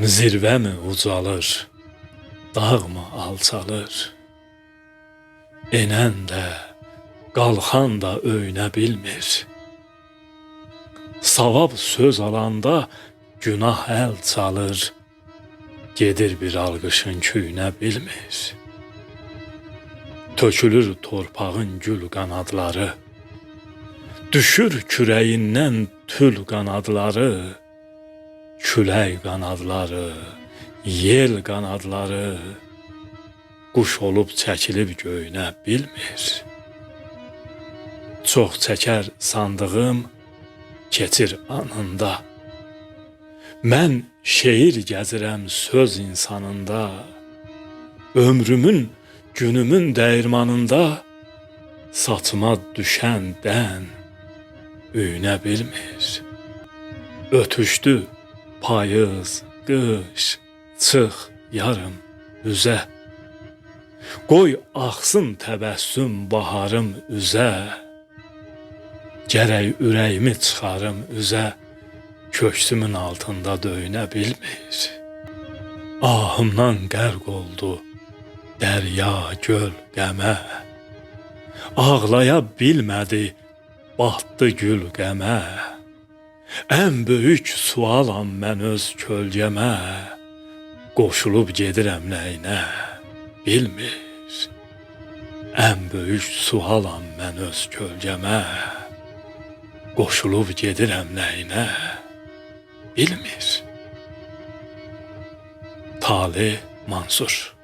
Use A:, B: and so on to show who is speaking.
A: Zirvə mi ucalır, dağ mı alçalır? Enən də, qalxan da öyünə bilmir. Savab söz alanda günah əl çalır, gedir bir alqışın küyünə bilmir. Tökülür torpağın gül qanadları, düşür kürəyindən tül qanadları, külək qanadları, yel qanadları, quş olub çəkilib göyünə bilmir. Çox çəkər sandığım, keçir anında. Mən şeir gəzirəm söz insanında, ömrümün, günümün dəyirmanında, saçıma düşən dən üyünə bilmir. Ötüşdü payız, qış, çıx yarım üzə. Qoy axsın təbəssüm baharım üzə. Gərək ürəyimi çıxarım üzə, köksümün altında döyünə bilmir. Ahımdan qərq oldu dərya göl qəmə. Ağlaya bilmədi, batdı gül qəmə. Ən böyük sualam mən öz kölgəmə, qoşulub gedirəm nəyinə bilmir. Ən böyük sualam mən öz kölgəmə, qoşulub gedirəm nəyinə bilmir. Talih Mansur.